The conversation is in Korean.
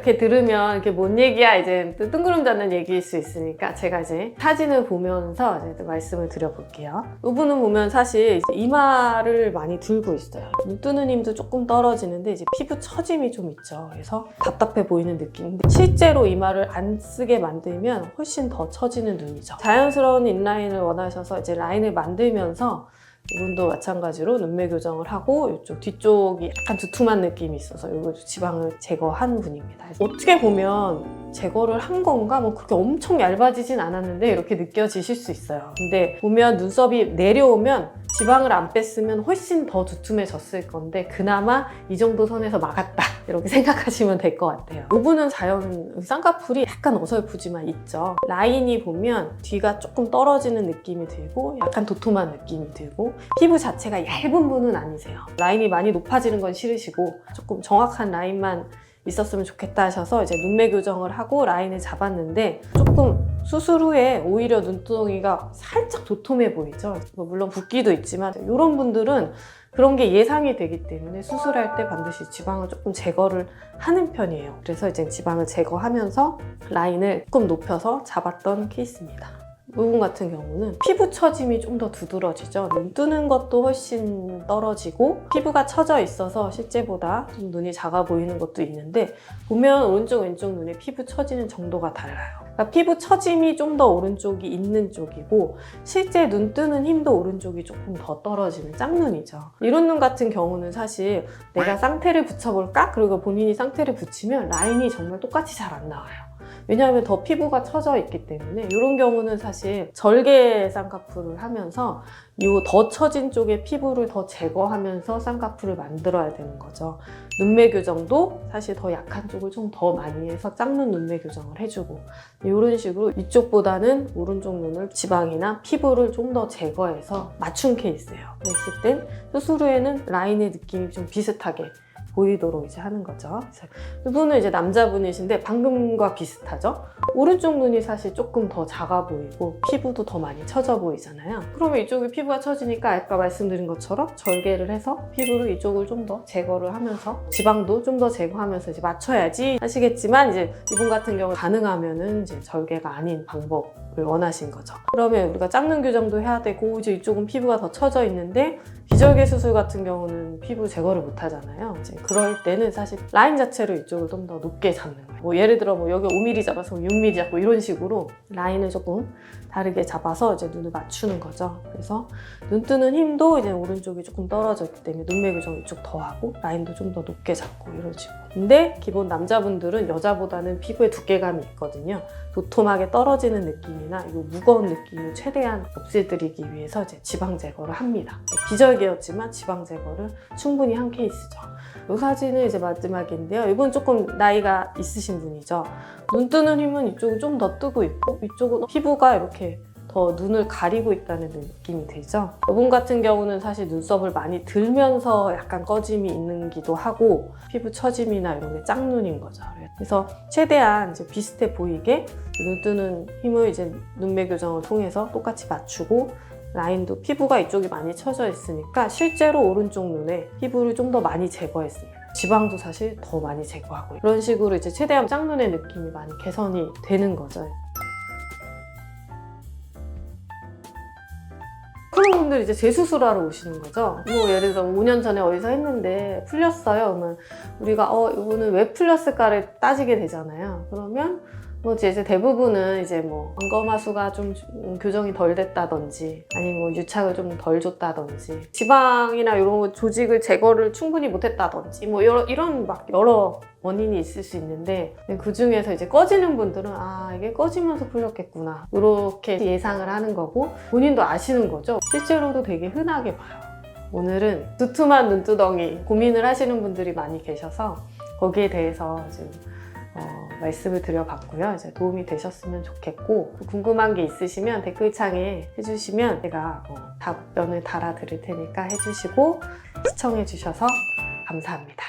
이렇게 들으면 이렇게 뭔 얘기야 이제 뜬구름 잡는 얘기일 수 있으니까 제가 이제 사진을 보면서 이제 말씀을 드려볼게요. 이분은 보면 사실 이제 이마를 많이 들고 있어요. 눈 뜨는 힘도 조금 떨어지는데 이제 피부 처짐이 좀 있죠. 그래서 답답해 보이는 느낌인데 실제로 이마를 안 쓰게 만들면 훨씬 더 처지는 눈이죠. 자연스러운 인라인을 원하셔서 이제 라인을 만들면서 이분도 마찬가지로 눈매 교정을 하고 이쪽 뒤쪽이 약간 두툼한 느낌이 있어서 이거 지방을 제거한 분입니다. 어떻게 보면 제거를 한 건가? 뭐 그렇게 엄청 얇아지진 않았는데 이렇게 느껴지실 수 있어요. 근데 보면 눈썹이 내려오면 지방을 안 뺐으면 훨씬 더 두툼해졌을 건데 그나마 이 정도 선에서 막았다 이렇게 생각하시면 될 것 같아요. 이분은 자연 쌍꺼풀이 약간 어설프지만 있죠. 라인이 보면 뒤가 조금 떨어지는 느낌이 들고 약간 도톰한 느낌이 들고 피부 자체가 얇은 분은 아니세요. 라인이 많이 높아지는 건 싫으시고 조금 정확한 라인만 있었으면 좋겠다 하셔서 이제 눈매 교정을 하고 라인을 잡았는데 조금 수술 후에 오히려 눈두덩이가 살짝 도톰해 보이죠. 물론 붓기도 있지만 이런 분들은 그런 게 예상이 되기 때문에 수술할 때 반드시 지방을 조금 제거를 하는 편이에요. 그래서 이제 지방을 제거하면서 라인을 조금 높여서 잡았던 케이스입니다. 이분 같은 경우는 피부 처짐이 좀 더 두드러지죠. 눈 뜨는 것도 훨씬 떨어지고 피부가 처져 있어서 실제보다 좀 눈이 작아 보이는 것도 있는데 보면 오른쪽 왼쪽 눈의 피부 처지는 정도가 달라요. 그러니까 피부 처짐이 좀 더 오른쪽이 있는 쪽이고 실제 눈 뜨는 힘도 오른쪽이 조금 더 떨어지는 짝눈이죠. 이런 눈 같은 경우는 사실 내가 쌍태를 붙여볼까? 그리고 본인이 쌍태를 붙이면 라인이 정말 똑같이 잘 안 나와요. 왜냐하면 더 피부가 처져 있기 때문에 이런 경우는 사실 절개 쌍꺼풀을 하면서 이 더 처진 쪽의 피부를 더 제거하면서 쌍꺼풀을 만들어야 되는 거죠. 눈매 교정도 사실 더 약한 쪽을 좀 더 많이 해서 짝눈 눈매 교정을 해주고 이런 식으로 이쪽보다는 오른쪽 눈을 지방이나 피부를 좀 더 제거해서 맞춘 케이스예요. 그랬을 땐 수술 후에는 라인의 느낌이 좀 비슷하게 보이도록 이제 하는 거죠. 이분은 이제 남자분이신데 방금과 비슷하죠? 오른쪽 눈이 사실 조금 더 작아 보이고 피부도 더 많이 처져 보이잖아요. 그러면 이쪽이 피부가 처지니까 아까 말씀드린 것처럼 절개를 해서 피부를 이쪽을 좀 더 제거를 하면서 지방도 좀 더 제거하면서 이제 맞춰야지 하시겠지만 이제 이분 같은 경우 가능하면은 이제 절개가 아닌 방법을 원하신 거죠. 그러면 우리가 짝눈 교정도 해야 되고 이제 이쪽은 피부가 더 처져 있는데 비절개 수술 같은 경우는 피부 제거를 못 하잖아요. 이제 그럴 때는 사실 라인 자체로 이쪽을 좀 더 높게 잡는 거예요. 뭐 예를 들어 뭐 여기 5mm 잡아서 6mm 잡고 이런 식으로 라인을 조금 다르게 잡아서 이제 눈을 맞추는 거죠. 그래서 눈 뜨는 힘도 이제 오른쪽이 조금 떨어져 있기 때문에 눈매 교정 이쪽 더 하고 라인도 좀 더 높게 잡고 이런 식으로. 근데 기본 남자분들은 여자보다는 피부에 두께감이 있거든요. 도톰하게 떨어지는 느낌이나 이 무거운 느낌을 최대한 없애드리기 위해서 이제 지방 제거를 합니다. 비절개였지만 지방 제거를 충분히 한 케이스죠. 이 사진은 이제 마지막인데요. 이분 조금 나이가 있으신 분이죠. 눈 뜨는 힘은 이쪽은 좀 더 뜨고 있고 이쪽은 피부가 이렇게 더 눈을 가리고 있다는 느낌이 들죠. 이분 같은 경우는 사실 눈썹을 많이 들면서 약간 꺼짐이 있는기도 하고 피부 처짐이나 이런 게 짝눈인 거죠. 그래서 최대한 이제 비슷해 보이게 눈 뜨는 힘을 이제 눈매 교정을 통해서 똑같이 맞추고 라인도 피부가 이쪽이 많이 처져 있으니까 실제로 오른쪽 눈에 피부를 좀 더 많이 제거했습니다. 지방도 사실 더 많이 제거하고 이런 식으로 이제 최대한 짝눈의 느낌이 많이 개선이 되는 거죠. 그런 분들이 이제 재수술하러 오시는 거죠. 뭐 예를 들어 5년 전에 어디서 했는데 풀렸어요. 그러면 우리가 이거는 왜 풀렸을까를 따지게 되잖아요. 그러면 뭐 이제 대부분은 이제 뭐 안검하수가 좀 교정이 덜 됐다든지 아니면 뭐 유착을 좀 덜 줬다든지 지방이나 이런 조직을 제거를 충분히 못했다든지 뭐 이런 막 여러 원인이 있을 수 있는데 그 중에서 이제 꺼지는 분들은 이게 꺼지면서 풀렸겠구나 이렇게 예상을 하는 거고 본인도 아시는 거죠. 실제로도 되게 흔하게 봐요. 오늘은 두툼한 눈두덩이 고민을 하시는 분들이 많이 계셔서 거기에 대해서 지금 말씀을 드려봤고요. 이제 도움이 되셨으면 좋겠고 궁금한 게 있으시면 댓글창에 해주시면 제가 답변을 달아드릴 테니까 해주시고 시청해주셔서 감사합니다.